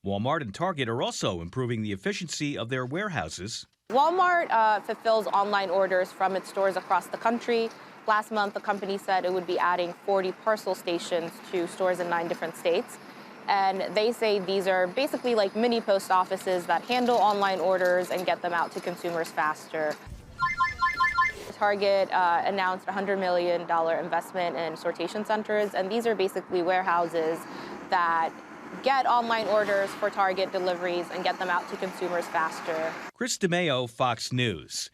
Walmart and Target are also improving the efficiency of their warehouses. Walmart fulfills online orders from its stores across the country. Last month, the company said it would be adding 40 parcel stations to stores in 9 different states. And they say these are basically like mini post offices that handle online orders and get them out to consumers faster. Target announced a $100 million investment in sortation centers, and these are basically warehouses that get online orders for Target deliveries and get them out to consumers faster. Chris DeMeo, Fox News.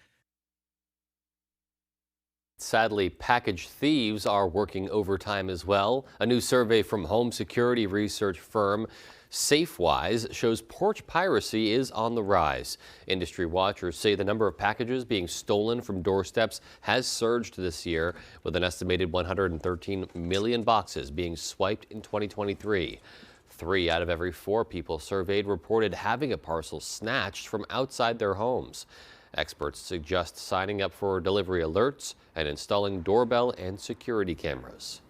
Sadly, package thieves are working overtime as well. A new survey from home security research firm SafeWise shows porch piracy is on the rise. Industry watchers say the number of packages being stolen from doorsteps has surged this year, with an estimated 113 million boxes being swiped in 2023. 3 out of every 4 people surveyed reported having a parcel snatched from outside their homes. Experts suggest signing up for delivery alerts and installing doorbell and security cameras.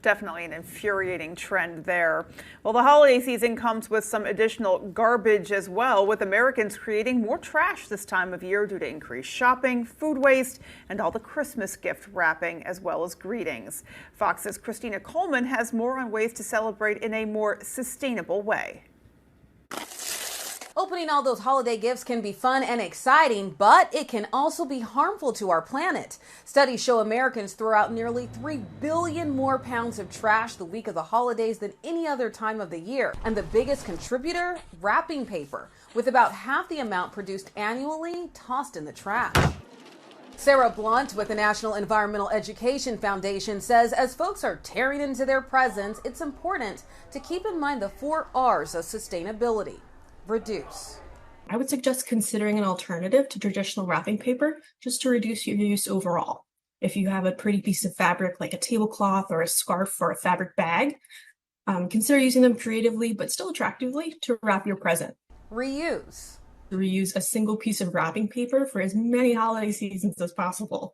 Definitely an infuriating trend there. Well, the holiday season comes with some additional garbage as well, with Americans creating more trash this time of year due to increased shopping, food waste, and all the Christmas gift wrapping, as well as greetings. Fox's Christina Coleman has more on ways to celebrate in a more sustainable way. Opening all those holiday gifts can be fun and exciting, but it can also be harmful to our planet. Studies show Americans throw out nearly 3 billion more pounds of trash the week of the holidays than any other time of the year. And the biggest contributor? Wrapping paper, with about half the amount produced annually tossed in the trash. Sarah Blunt with the National Environmental Education Foundation says as folks are tearing into their presents, it's important to keep in mind the 4 R's of sustainability. Reduce. I would suggest considering an alternative to traditional wrapping paper just to reduce your use overall. If you have a pretty piece of fabric like a tablecloth or a scarf or a fabric bag, consider using them creatively but still attractively to wrap your present. Reuse. Reuse a single piece of wrapping paper for as many holiday seasons as possible.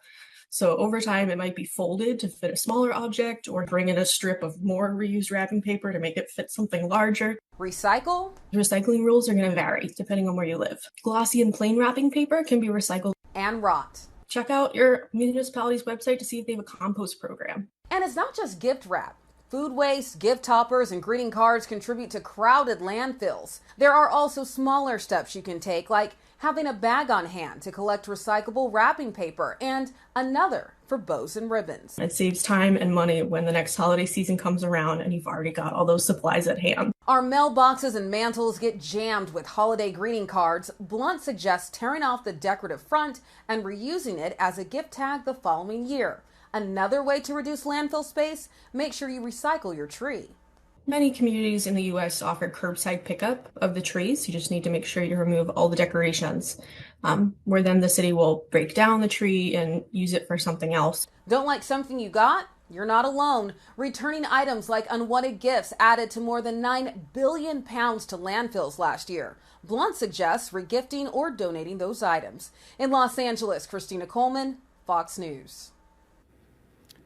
So over time, it might be folded to fit a smaller object or bring in a strip of more reused wrapping paper to make it fit something larger. Recycle? Recycling rules are going to vary depending on where you live. Glossy and plain wrapping paper can be recycled. And rot. Check out your municipality's website to see if they have a compost program. And it's not just gift wrap. Food waste, gift toppers, and greeting cards contribute to crowded landfills. There are also smaller steps you can take, like having a bag on hand to collect recyclable wrapping paper and another for bows and ribbons. It saves time and money when the next holiday season comes around and you've already got all those supplies at hand. Our mailboxes and mantles get jammed with holiday greeting cards. Blunt suggests tearing off the decorative front and reusing it as a gift tag the following year. Another way to reduce landfill space, make sure you recycle your tree. Many communities in the U.S. offer curbside pickup of the trees. You just need to make sure you remove all the decorations, where then the city will break down the tree and use it for something else. Don't like something you got? You're not alone. Returning items like unwanted gifts added to more than 9 billion pounds to landfills last year. Blunt suggests regifting or donating those items. In Los Angeles, Christina Coleman, Fox News.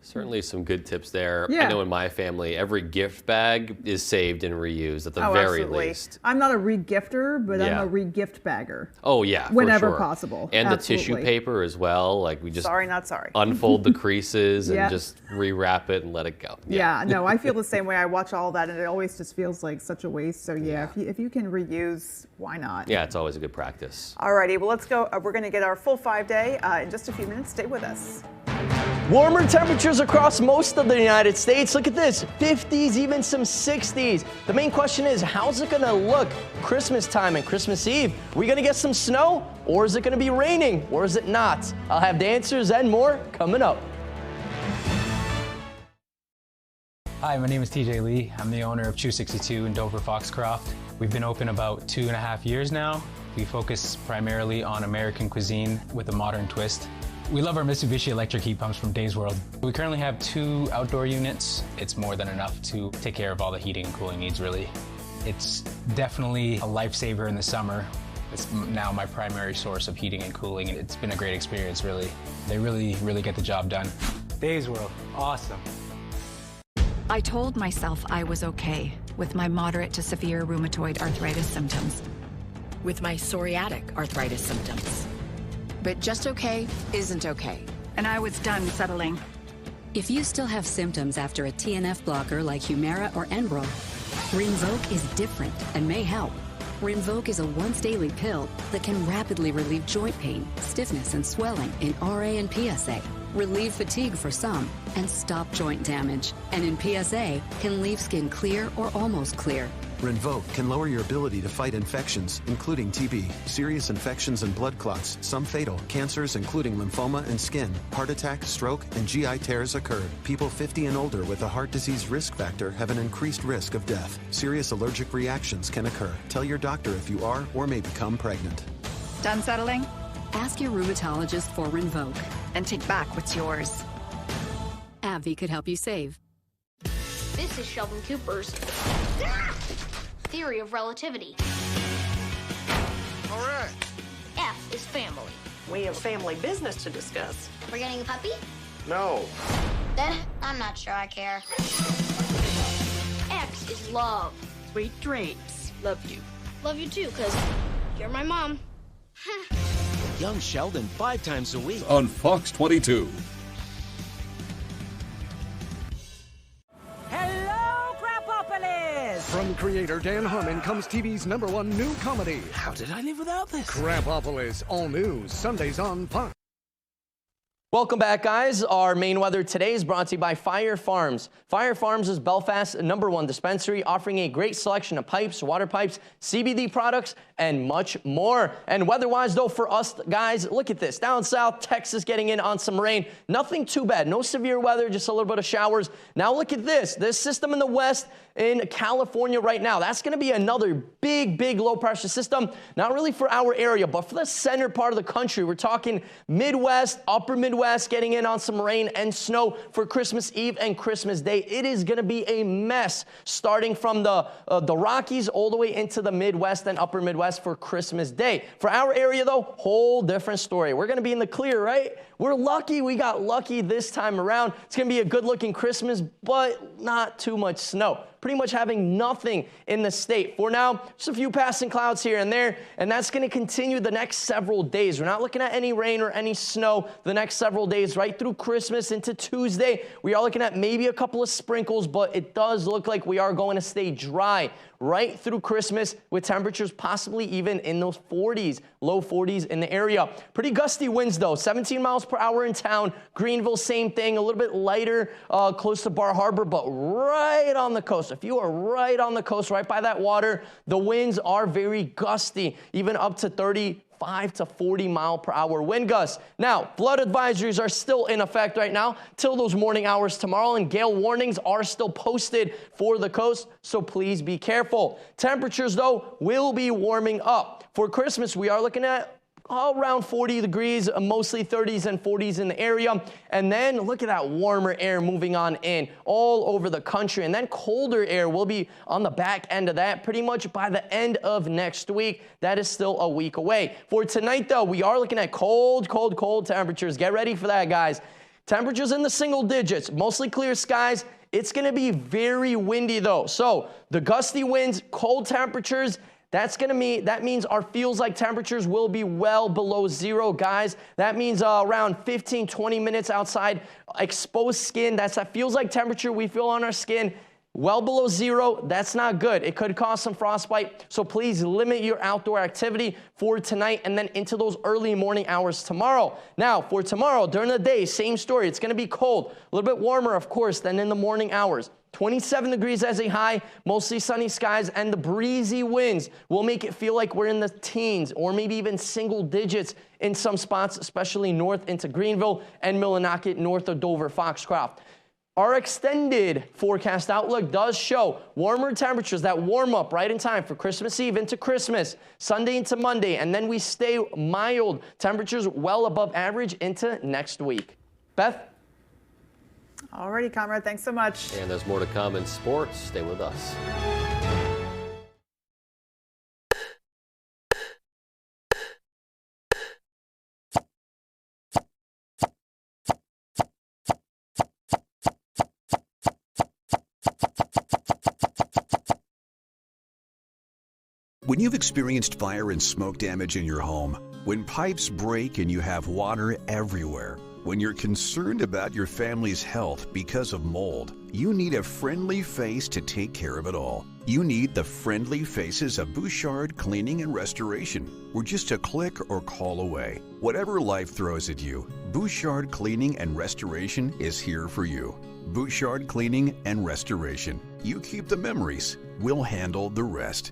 Certainly some good tips there. Yeah. I know in my family, every gift bag is saved and reused at the very absolutely. least. I'm not a re-gifter, but Yeah. I'm a re-gift bagger. Oh, yeah, for whenever sure. possible. And Absolutely. the tissue paper as well. Like we just Sorry, not sorry. unfold the creases Yeah. and just rewrap it and let it go. Yeah, no, I feel the same way. I watch all that, and it always just feels like such a waste. So yeah, if you can reuse, why not? Yeah, it's always a good practice. Alrighty, well, let's go. We're going to get our full 5-day in just a few minutes. Stay with us. Warmer temperatures across most of the United States. Look at this, 50s, even some 60s. The main question is, how's it gonna look Christmas time and Christmas Eve? Are we gonna get some snow, or is it gonna be raining, or is it not? I'll have the answers and more coming up. Hi, my name is TJ Lee. I'm the owner of Chew 62 in Dover Foxcroft. We've been open about 2.5 years now. We focus primarily on American cuisine with a modern twist. We love our Mitsubishi electric heat pumps from Days World. We currently have 2 outdoor units. It's more than enough to take care of all the heating and cooling needs, really. It's definitely a lifesaver in the summer. It's now my primary source of heating and cooling, and it's been a great experience, really. They really get the job done. Days World, awesome. I told myself I was okay with my moderate to severe rheumatoid arthritis symptoms, with my psoriatic arthritis symptoms. But just okay isn't okay. And I was done settling. If you still have symptoms after a TNF blocker like Humira or Enbrel, Rinvoq is different and may help. Rinvoq is a once-daily pill that can rapidly relieve joint pain, stiffness, and swelling in RA and PSA, relieve fatigue for some, and stop joint damage. And in PSA, can leave skin clear or almost clear. Rinvoq can lower your ability to fight infections, including TB, serious infections and blood clots, some fatal, cancers including lymphoma and skin, heart attack, stroke, and GI tears occur. People 50 and older with a heart disease risk factor have an increased risk of death. Serious allergic reactions can occur. Tell your doctor if you are or may become pregnant. Done settling? Ask your rheumatologist for Rinvoq. And take back what's yours. AbbVie could help you save. This is Sheldon Cooper's theory of relativity. All right. F is family. We have family business to discuss. We're getting a puppy? No. Then I'm not sure I care. X is love. Sweet dreams. Love you. Love you too, because you're my mom. Young Sheldon 5 times a week. On Fox 22. Hello, Crapopolis! From creator Dan Harmon comes TV's #1 new comedy. How did I live without this? Crapopolis, all new, Sundays on Fox. Welcome back, guys. Our main weather today is brought to you by Fire Farms. Fire Farms is Belfast's #1 dispensary, offering a great selection of pipes, water pipes, CBD products, and much more. And weather-wise, though, for us guys, look at this. Down south, Texas getting in on some rain. Nothing too bad. No severe weather, just a little bit of showers. Now look at this. This system in the west in California right now. That's going to be another big low-pressure system. Not really for our area, but for the center part of the country. We're talking Midwest, upper Midwest, getting in on some rain and snow for Christmas Eve and Christmas Day. It is going to be a mess, starting from the Rockies all the way into the Midwest and upper Midwest for Christmas Day. For our area, though, whole different story. We're going to be in the clear, right? We're lucky. We got lucky this time around. It's going to be a good-looking Christmas, but not too much snow. Pretty much having nothing in the state. For now, just a few passing clouds here and there, and that's going to continue the next several days. We're not looking at any rain or any snow the next several days, right through Christmas into Tuesday. We are looking at maybe a couple of sprinkles, but it does look like we are going to stay dry right through Christmas, with temperatures possibly even in those 40s, low 40s in the area. Pretty gusty winds, though. 17 miles per hour in town. Greenville, same thing. A little bit lighter close to Bar Harbor, but right on the coast. If you are right on the coast, right by that water, the winds are very gusty, even up to 35 to 40 mile per hour wind gusts. Now, flood advisories are still in effect right now till those morning hours tomorrow, and gale warnings are still posted for the coast, so please be careful. Temperatures, though, will be warming up. For Christmas, we are looking at around 40 degrees, mostly 30s and 40s in the area. And then look at that warmer air moving on in all over the country. And then colder air will be on the back end of that pretty much by the end of next week. That is still a week away. For tonight, though, we are looking at cold temperatures. Get ready for that, guys. Temperatures in the single digits, mostly clear skies. It's going to be very windy, though. So the gusty winds, cold temperatures, that means our feels like temperatures will be well below zero, guys. That means around 15, 20 minutes outside, exposed skin. That's that feels like temperature we feel on our skin. Well below 0, that's not good. It could cause some frostbite, so please limit your outdoor activity for tonight and then into those early morning hours tomorrow. Now, for tomorrow, during the day, same story. It's going to be cold, a little bit warmer, of course, than in the morning hours. 27 degrees as a high, mostly sunny skies, and the breezy winds will make it feel like we're in the teens or maybe even single digits in some spots, especially north into Greenville and Millinocket north of Dover Foxcroft. Our extended forecast outlook does show warmer temperatures that warm up right in time for Christmas Eve into Christmas, Sunday into Monday, and then we stay mild temperatures well above average into next week. Beth? Alrighty, Conrad, thanks so much. And there's more to come in sports. Stay with us. When you've experienced fire and smoke damage in your home, when pipes break and you have water everywhere, when you're concerned about your family's health because of mold, you need a friendly face to take care of it all. You need the friendly faces of Bouchard Cleaning and Restoration. We're just a click or call away. Whatever life throws at you, Bouchard Cleaning and Restoration is here for you. Bouchard Cleaning and Restoration. You keep the memories. We'll handle the rest.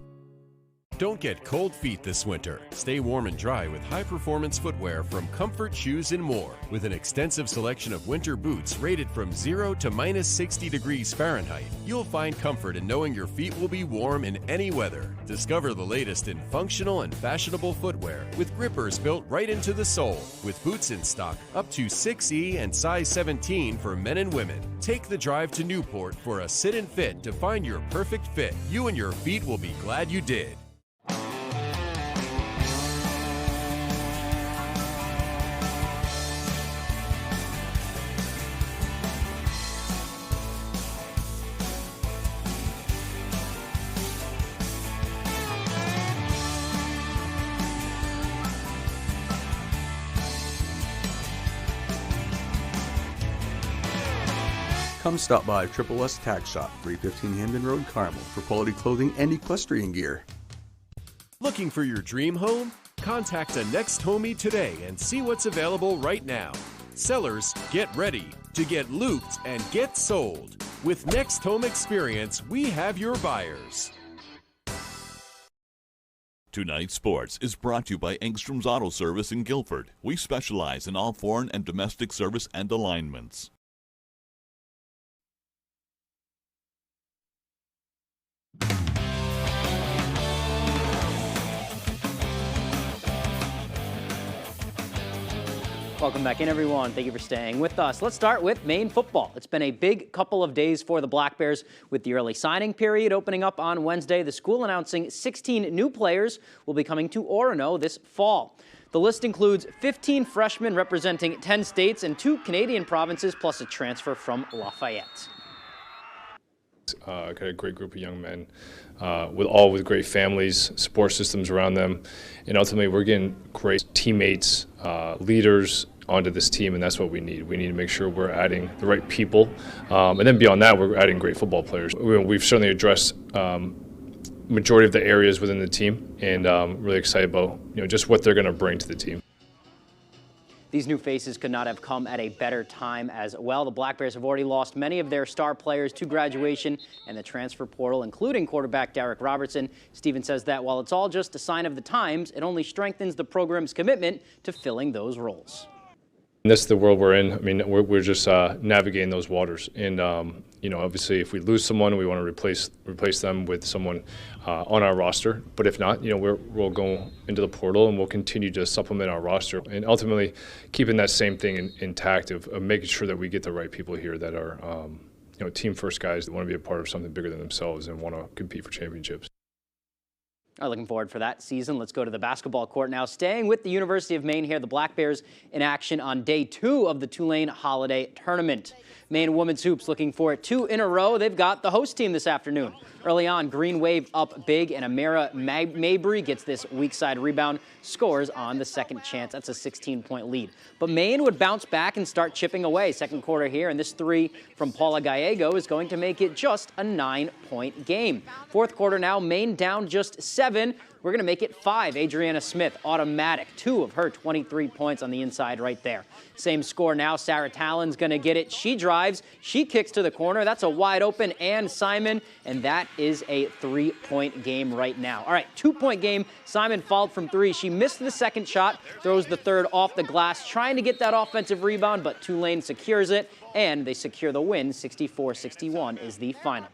Don't get cold feet this winter. Stay warm and dry with high-performance footwear from Comfort Shoes and More. With an extensive selection of winter boots rated from 0 to minus 60 degrees Fahrenheit, you'll find comfort in knowing your feet will be warm in any weather. Discover the latest in functional and fashionable footwear with grippers built right into the sole. With boots in stock up to 6E and size 17 for men and women. Take the drive to Newport for a sit and fit to find your perfect fit. You and your feet will be glad you did. Come stop by Triple S Tack Shop, 315 Hamden Road, Carmel, for quality clothing and equestrian gear. Looking for your dream home? Contact a Next Homie today and see what's available right now. Sellers, get ready to get looped and get sold. With Next Home Experience, we have your buyers. Tonight's Sports is brought to you by Engstrom's Auto Service in Guilford. We specialize in all foreign and domestic service and alignments. Welcome back in, everyone. Thank you for staying with us. Let's start with Maine football. It's been a big couple of days for the Black Bears with the early signing period opening up on Wednesday. The school announcing 16 new players will be coming to Orono this fall. The list includes 15 freshmen representing 10 states and 2 Canadian provinces, plus a transfer from Lafayette. Got a great group of young men with great families, support systems around them, and ultimately we're getting great teammates, leaders onto this team, and that's what we need. We need to make sure we're adding the right people, and then beyond that, we're adding great football players. We've certainly addressed majority of the areas within the team, and really excited about just what they're going to bring to the team. These new faces could not have come at a better time as well. The Black Bears have already lost many of their star players to graduation and the transfer portal, including quarterback Derek Robertson. Steven says that while it's all just a sign of the times, it only strengthens the program's commitment to filling those roles. And this is the world we're in. I mean, we're just navigating those waters. And, obviously if we lose someone, we want to replace them with someone on our roster. But if not, we'll go into the portal and we'll continue to supplement our roster. And ultimately keeping that same thing intact of making sure that we get the right people here that are, team first guys that want to be a part of something bigger than themselves and want to compete for championships. Looking forward for that season. Let's go to the basketball court now. Staying with the University of Maine here, the Black Bears in action on day 2 of the Tulane Holiday Tournament. Maine women's hoops looking for 2 in a row. They've got the host team this afternoon. Early on, Green Wave up big, and Amira Mabry gets this weak side rebound, scores on the second chance. That's a 16-point lead. But Maine would bounce back and start chipping away second quarter here, and this 3 from Paula Gallego is going to make it just a 9-point game. Fourth quarter now, Maine down just 7. We're going to make it 5. Adriana Smith, automatic. 2 of her 23 points on the inside right there. Same score now. Sarah Talon's going to get it. She drives. She kicks to the corner. That's a wide open Ann Simon, and that is a 3-point game right now. All right, 2-point game. Simon fouled from 3. She missed the second shot, throws the third off the glass, trying to get that offensive rebound, but Tulane secures it, and they secure the win. 64-61 is the final.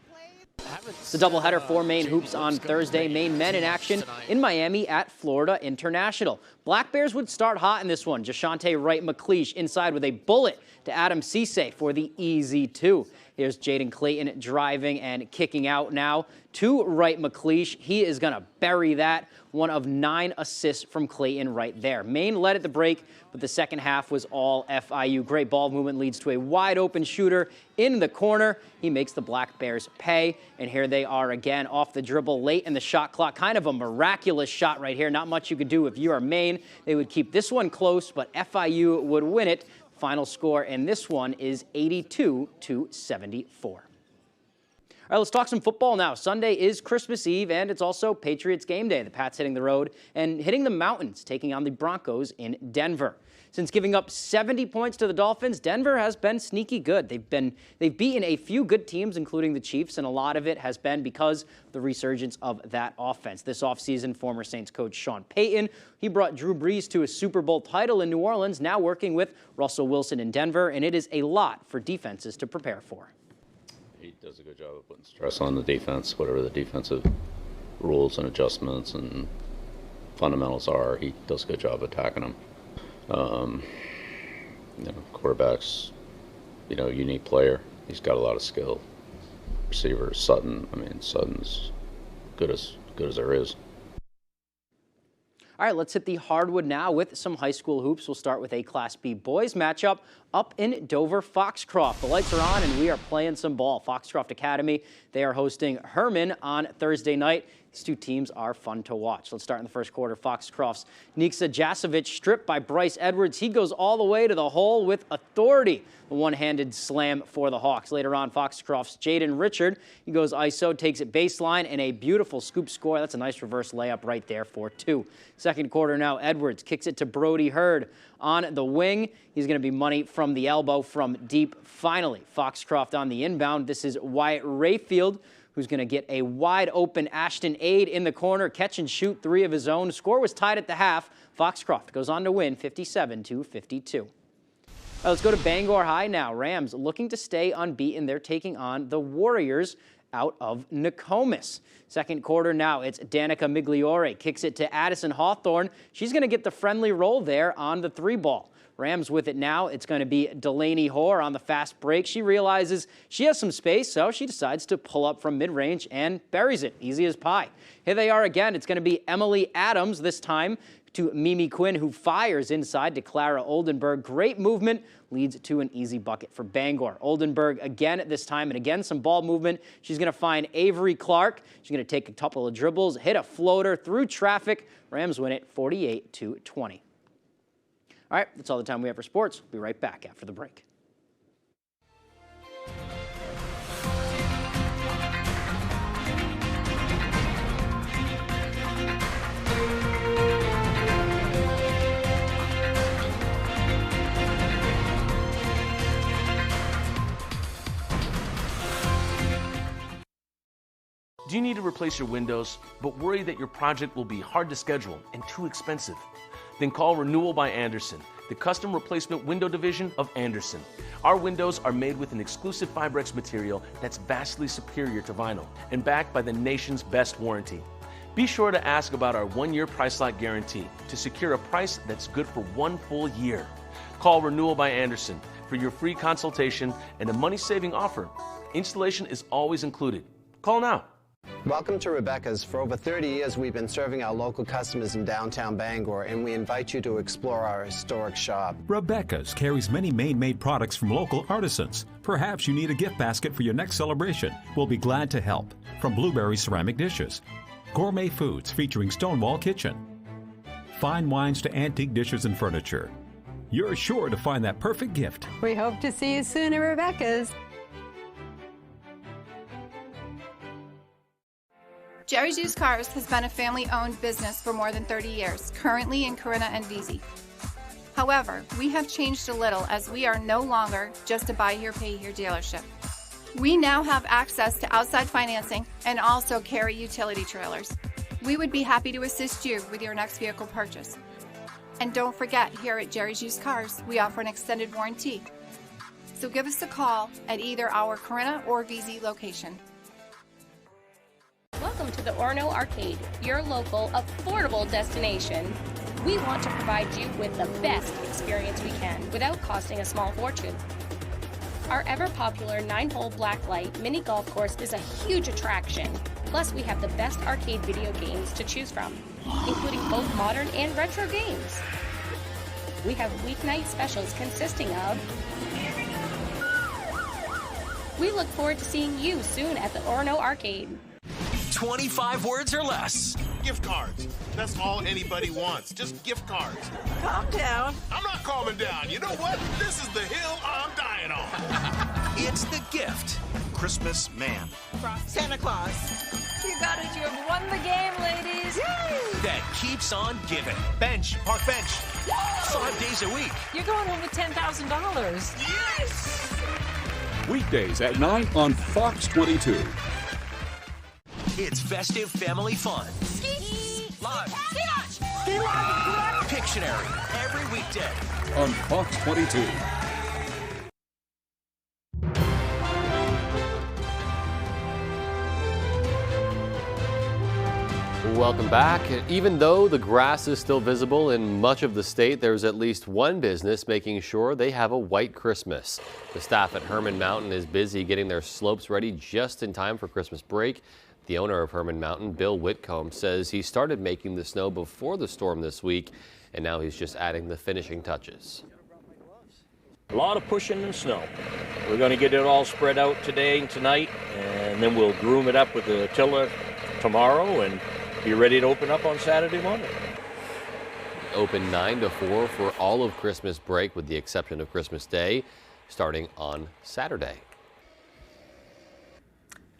It's a doubleheader for Maine hoops on Thursday. Maine men in action in Miami at Florida International. Black Bears would start hot in this one. Jashante Wright-McLeish inside with a bullet to Adam Cisse for the easy 2. Here's Jaden Clayton driving and kicking out now to Wright-McLeish. He is going to bury that. 1 of 9 assists from Clayton right there. Maine led at the break, but the second half was all FIU. Great ball movement leads to a wide open shooter in the corner. He makes the Black Bears pay, and here they are again off the dribble late in the shot clock. Kind of a miraculous shot right here. Not much you could do if you are Maine. They would keep this one close, but FIU would win it. Final score in this one is 82-74. All right, let's talk some football now. Sunday is Christmas Eve, and it's also Patriots game day. The Pats hitting the road and hitting the mountains, taking on the Broncos in Denver. Since giving up 70 points to the Dolphins, Denver has been sneaky good. They've beaten a few good teams, including the Chiefs, and a lot of it has been because of the resurgence of that offense. This offseason, former Saints coach Sean Payton, he brought Drew Brees to a Super Bowl title in New Orleans, now working with Russell Wilson in Denver, and it is a lot for defenses to prepare for. He does a good job of putting stress on the defense, whatever the defensive rules and adjustments and fundamentals are. He does a good job attacking them. Quarterback's, unique player. He's got a lot of skill. Receiver, Sutton's good as there is. All right, let's hit the hardwood now with some high school hoops. We'll start with a Class B boys matchup up in Dover, Foxcroft. The lights are on and we are playing some ball. Foxcroft Academy, they are hosting Herman on Thursday night. These two teams are fun to watch. Let's start in the first quarter. Foxcroft's Niksa Jasovic stripped by Bryce Edwards. He goes all the way to the hole with authority. A one-handed slam for the Hawks. Later on, Foxcroft's Jaden Richard. He goes ISO, takes it baseline, and a beautiful scoop score. That's a nice reverse layup right there for 2. Second quarter now, Edwards kicks it to Brody Hurd on the wing. He's going to be money from the elbow from deep. Finally, Foxcroft on the inbound. This is Wyatt Rayfield, who's going to get a wide-open Ashton Aid in the corner, catch and shoot 3 of his own. The score was tied at the half. Foxcroft goes on to win 57-52. All right, let's go to Bangor High now. Rams looking to stay unbeaten. They're taking on the Warriors out of Nokomis. Second quarter now, it's Danica Migliore. Kicks it to Addison Hawthorne. She's going to get the friendly roll there on the 3-ball. Rams with it now. It's going to be Delaney Hoare on the fast break. She realizes she has some space, so she decides to pull up from mid-range and buries it. Easy as pie. Here they are again. It's going to be Emily Adams this time to Mimi Quinn, who fires inside to Clara Oldenburg. Great movement leads to an easy bucket for Bangor. Oldenburg again at this time, and again some ball movement. She's going to find Avery Clark. She's going to take a couple of dribbles, hit a floater through traffic. Rams win it 48-20. All right, that's all the time we have for sports. We'll be right back after the break. Do you need to replace your windows, but worry that your project will be hard to schedule and too expensive? Then call Renewal by Andersen, the custom replacement window division of Andersen. Our windows are made with an exclusive Fibrex material that's vastly superior to vinyl and backed by the nation's best warranty. Be sure to ask about our 1-year price lock guarantee to secure a price that's good for 1 full year. Call Renewal by Andersen for your free consultation and a money-saving offer. Installation is always included. Call now. Welcome to Rebecca's. For over 30 years, we've been serving our local customers in downtown Bangor, and we invite you to explore our historic shop. Rebecca's carries many Maine-made products from local artisans. Perhaps you need a gift basket for your next celebration. We'll be glad to help. From blueberry ceramic dishes, gourmet foods featuring Stonewall Kitchen, fine wines to antique dishes and furniture. You're sure to find that perfect gift. We hope to see you soon at Rebecca's. Jerry's Used Cars has been a family-owned business for more than 30 years, currently in Corinna and Vesey. However, we have changed a little as we are no longer just a buy here, pay here dealership. We now have access to outside financing and also carry utility trailers. We would be happy to assist you with your next vehicle purchase. And don't forget, here at Jerry's Used Cars, we offer an extended warranty. So give us a call at either our Corinna or Vesey location. Welcome to the Orono Arcade, your local, affordable destination. We want to provide you with the best experience we can without costing a small fortune. Our ever-popular 9-hole blacklight mini golf course is a huge attraction. Plus, we have the best arcade video games to choose from, including both modern and retro games. We have weeknight specials consisting of... We look forward to seeing you soon at the Orono Arcade. 25 words or less. Gift cards. That's all anybody wants. Just gift cards. Calm down. I'm not calming down. You know what? This is the hill I'm dying on. It's the gift. Christmas man. Santa Claus. You got it. You have won the game, ladies. Yay! That keeps on giving. Bench. Park bench. 5 days a week. You're going home with $10,000. Yes! Weekdays at 9 on Fox 22. It's festive family fun. Ski! Live. Ski launch! Pictionary. Every weekday. On Fox 22. Welcome back. Even though the grass is still visible in much of the state, there's at least one business making sure they have a white Christmas. The staff at Herman Mountain is busy getting their slopes ready just in time for Christmas break. The owner of Herman Mountain, Bill Whitcomb, says he started making the snow before the storm this week, and now he's just adding the finishing touches. A lot of pushing and snow. We're going to get it all spread out today and tonight, and then we'll groom it up with the tiller tomorrow and be ready to open up on Saturday morning. Open 9 to 4 for all of Christmas break, with the exception of Christmas Day, starting on Saturday.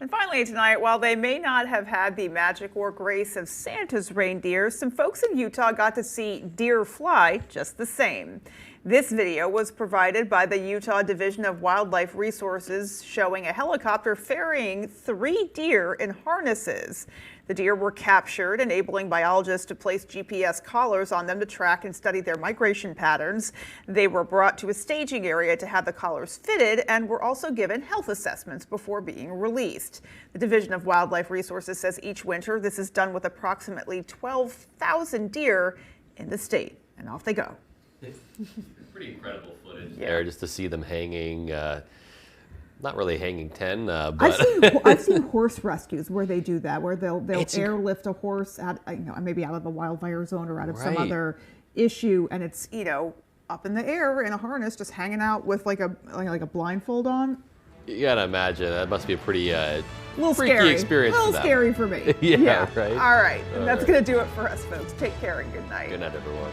And finally tonight, while they may not have had the magic or grace of Santa's reindeer, some folks in Utah got to see deer fly just the same. This video was provided by the Utah Division of Wildlife Resources, showing a helicopter ferrying 3 deer in harnesses. The deer were captured, enabling biologists to place GPS collars on them to track and study their migration patterns. They were brought to a staging area to have the collars fitted and were also given health assessments before being released. The Division of Wildlife Resources says each winter this is done with approximately 12,000 deer in the state. And off they go. Pretty incredible footage there, just to see them hanging. Not really hanging 10, but I've seen horse rescues where they do that, where they'll airlift a horse out, maybe out of a wildfire zone or out of some other issue, and it's up in the air in a harness, just hanging out with like a blindfold on. You gotta imagine that must be a pretty little freaky scary. experience. A little for them. scary for me. Yeah, right. All right, and that's gonna do it for us, folks. Take care and good night. Good night, everyone.